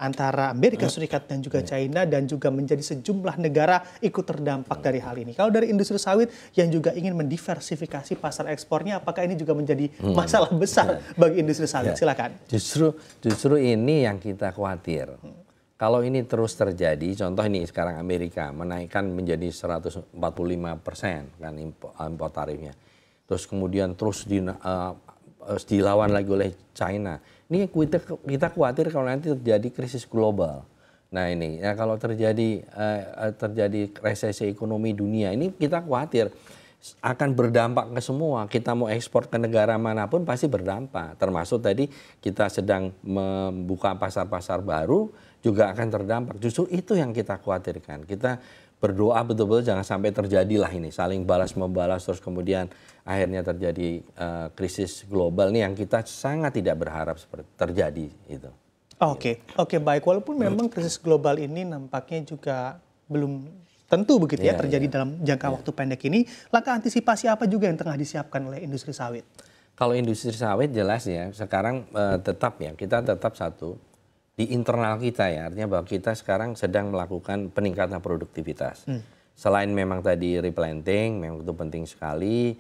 antara Amerika Serikat dan juga China dan juga menjadi sejumlah negara ikut terdampak dari hal ini. Kalau dari industri sawit yang juga ingin mendiversifikasi pasar ekspornya, apakah ini juga menjadi masalah besar bagi industri sawit? Silakan. Justru ini yang kita khawatir. Kalau ini terus terjadi, contoh ini sekarang Amerika menaikkan menjadi 145% kan impor tarifnya. Terus kemudian terus dilawan lagi oleh China. Ini kita khawatir kalau nanti terjadi krisis global. Nah ini ya kalau terjadi resesi ekonomi dunia ini kita khawatir akan berdampak ke semua. Kita mau ekspor ke negara manapun pasti berdampak. Termasuk tadi kita sedang membuka pasar-pasar baru juga akan terdampak. Justru itu yang kita khawatirkan. Kita berdoa betul-betul jangan sampai terjadilah ini saling balas membalas terus kemudian akhirnya terjadi krisis global nih yang kita sangat tidak berharap seperti terjadi itu. Oke, baik. Walaupun memang krisis global ini nampaknya juga belum tentu begitu ya terjadi dalam jangka waktu pendek ini, langkah antisipasi apa juga yang tengah disiapkan oleh industri sawit? Kalau industri sawit jelas ya sekarang kita tetap satu di internal kita ya, artinya bahwa kita sekarang sedang melakukan peningkatan produktivitas. Selain memang tadi replanting, memang itu penting sekali,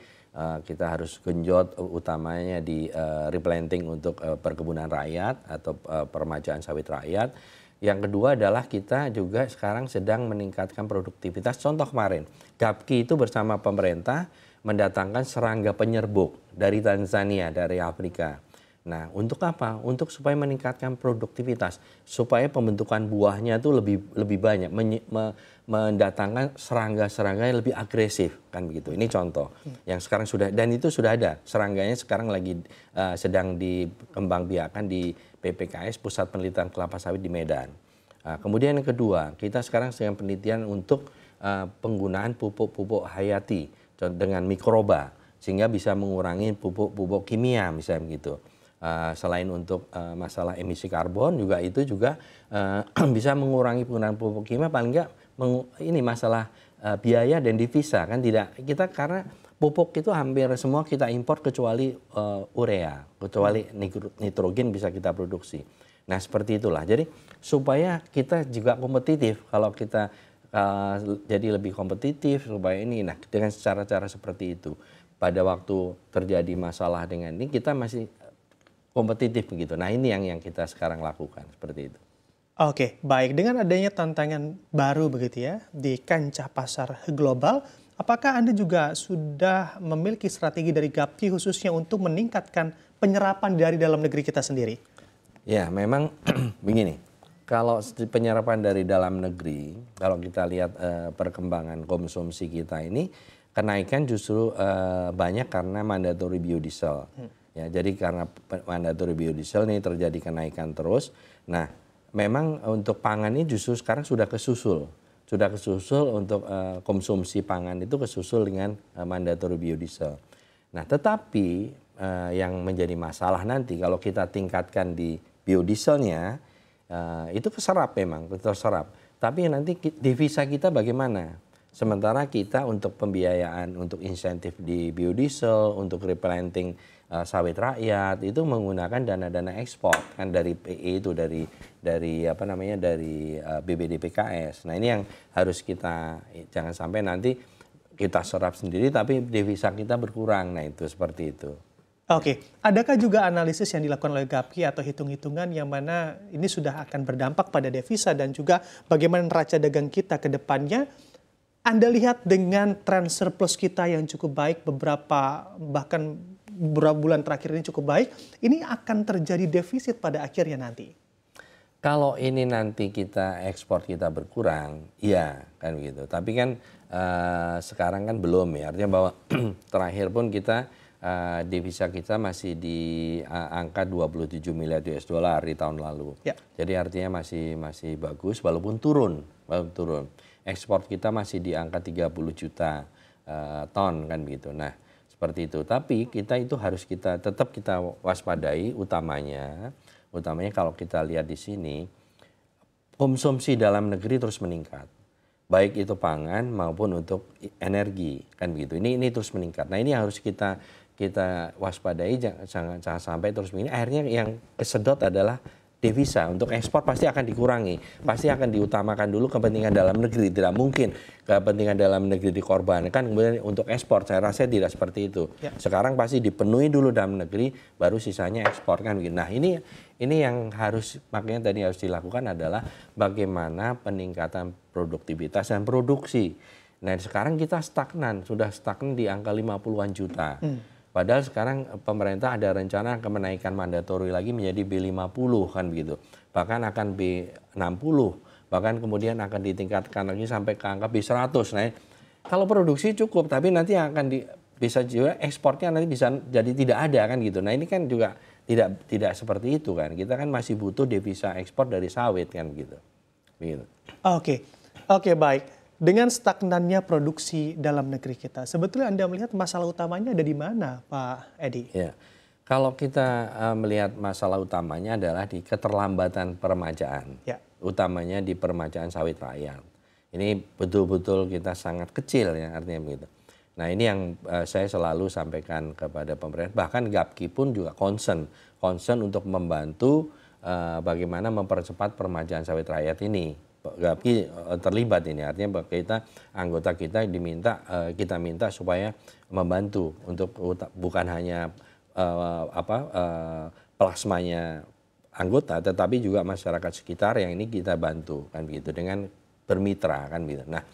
kita harus genjot utamanya di replanting untuk perkebunan rakyat atau permajaan sawit rakyat. Yang kedua adalah kita juga sekarang sedang meningkatkan produktivitas. Contoh kemarin, GAPKI itu bersama pemerintah mendatangkan serangga penyerbuk dari Tanzania, dari Afrika. Nah, untuk apa? Untuk supaya meningkatkan produktivitas, supaya pembentukan buahnya itu lebih banyak, mendatangkan serangga-serangga yang lebih agresif, kan begitu. Ini contoh yang sekarang sudah, dan itu sudah ada. Serangganya sekarang lagi sedang dikembangbiakan di PPKS, Pusat Penelitian Kelapa Sawit di Medan. Kemudian yang kedua, kita sekarang sedang penelitian untuk penggunaan pupuk-pupuk hayati dengan mikroba, sehingga bisa mengurangi pupuk-pupuk kimia, misalnya begitu. Selain untuk masalah emisi karbon juga itu juga bisa mengurangi penggunaan pupuk kimia, paling enggak ini masalah biaya dan devisa kan tidak kita, karena pupuk itu hampir semua kita impor kecuali urea, kecuali nitrogen bisa kita produksi. Nah seperti itulah, jadi supaya kita juga kompetitif, kalau kita jadi lebih kompetitif supaya ini, nah dengan cara-cara seperti itu pada waktu terjadi masalah dengan ini kita masih kompetitif begitu. Nah ini yang kita sekarang lakukan seperti itu. Oke, baik. Dengan adanya tantangan baru begitu ya di kancah pasar global, apakah Anda juga sudah memiliki strategi dari GAPKI khususnya untuk meningkatkan penyerapan dari dalam negeri kita sendiri? Ya, memang begini. Kalau penyerapan dari dalam negeri, kalau kita lihat perkembangan konsumsi kita ini, kenaikan justru banyak karena mandatory biodiesel. Ya, jadi karena mandatory biodiesel ini terjadi kenaikan terus. Nah, memang untuk pangan ini justru sekarang sudah kesusul untuk konsumsi pangan itu kesusul dengan mandatory biodiesel. Nah, tetapi yang menjadi masalah nanti kalau kita tingkatkan di biodieselnya itu keserap memang, terserap. Tapi nanti devisa kita bagaimana? Sementara kita untuk pembiayaan, untuk insentif di biodiesel, untuk replanting sawit rakyat itu menggunakan dana-dana ekspor kan dari PE itu dari BBD PKS. Nah ini yang harus kita jangan sampai nanti kita serap sendiri tapi devisa kita berkurang. Nah itu seperti itu. Oke, adakah juga analisis yang dilakukan oleh GAPKI atau hitung-hitungan yang mana ini sudah akan berdampak pada devisa dan juga bagaimana neraca dagang kita ke depannya? Anda lihat dengan tren surplus kita yang cukup baik beberapa bulan terakhir ini cukup baik, ini akan terjadi defisit pada akhirnya nanti. Kalau ini nanti ekspor kita berkurang, iya kan begitu. Tapi kan sekarang kan belum ya, artinya bahwa terakhir pun kita devisa kita masih di angka 27 miliar US dollar di tahun lalu. Ya. Jadi artinya masih bagus walaupun turun. Ekspor kita masih di angka 30 juta ton kan begitu. Nah, seperti itu. Tapi kita itu harus tetap kita waspadai utamanya kalau kita lihat di sini konsumsi dalam negeri terus meningkat. Baik itu pangan maupun untuk energi kan begitu. Ini terus meningkat. Nah, ini harus kita waspadai jangan sampai terus meningkat. Akhirnya yang kesedot adalah devisa untuk ekspor pasti akan dikurangi, pasti akan diutamakan dulu kepentingan dalam negeri. Tidak mungkin kepentingan dalam negeri dikorbankan kemudian untuk ekspor. Saya rasa tidak seperti itu. Sekarang pasti dipenuhi dulu dalam negeri, baru sisanya ekspor kan. Nah ini yang harus, makanya tadi harus dilakukan adalah bagaimana peningkatan produktivitas dan produksi. Nah sekarang kita stagnan, sudah stagnan di angka 50-an juta. Padahal sekarang pemerintah ada rencana akan menaikkan mandatori lagi menjadi B50 kan begitu. Bahkan akan B60, bahkan kemudian akan ditingkatkan lagi sampai ke angka B100. Nah, kalau produksi cukup, tapi nanti akan bisa juga ekspornya nanti bisa jadi tidak ada kan gitu. Nah ini kan juga tidak seperti itu kan. Kita kan masih butuh devisa ekspor dari sawit kan gitu. Begitu. Oke, baik. Dengan stagnannya produksi dalam negeri kita, sebetulnya Anda melihat masalah utamanya ada di mana, Pak Edi? Ya, kalau kita melihat masalah utamanya adalah di keterlambatan peremajaan, utamanya di peremajaan sawit rakyat. Ini betul-betul kita sangat kecil ya artinya begitu. Nah ini yang saya selalu sampaikan kepada pemerintah, bahkan GAPKI pun juga concern untuk membantu bagaimana mempercepat peremajaan sawit rakyat ini. GAPKI terlibat ini, artinya kita anggota kita kita minta supaya membantu untuk bukan hanya plasmanya anggota, tetapi juga masyarakat sekitar yang ini kita bantu kan begitu dengan bermitra kan begitu. Nah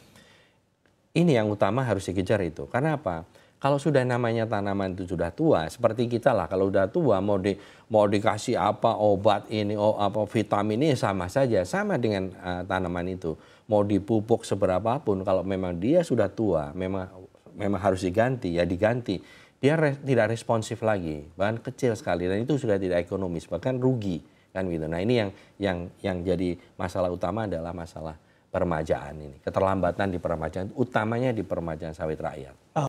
ini yang utama harus dikejar itu. Karena apa? Kalau sudah namanya tanaman itu sudah tua, seperti kita lah, kalau udah tua mau dikasih apa obat ini, apa vitamin ini sama saja, sama dengan tanaman itu. Mau dipupuk seberapapun, kalau memang dia sudah tua, memang harus diganti, ya diganti. Dia tidak responsif lagi, bahkan kecil sekali, dan itu sudah tidak ekonomis, bahkan rugi kan gitu. Nah ini yang jadi masalah utama adalah masalah peremajaan ini, keterlambatan di peremajaan, utamanya di peremajaan sawit rakyat.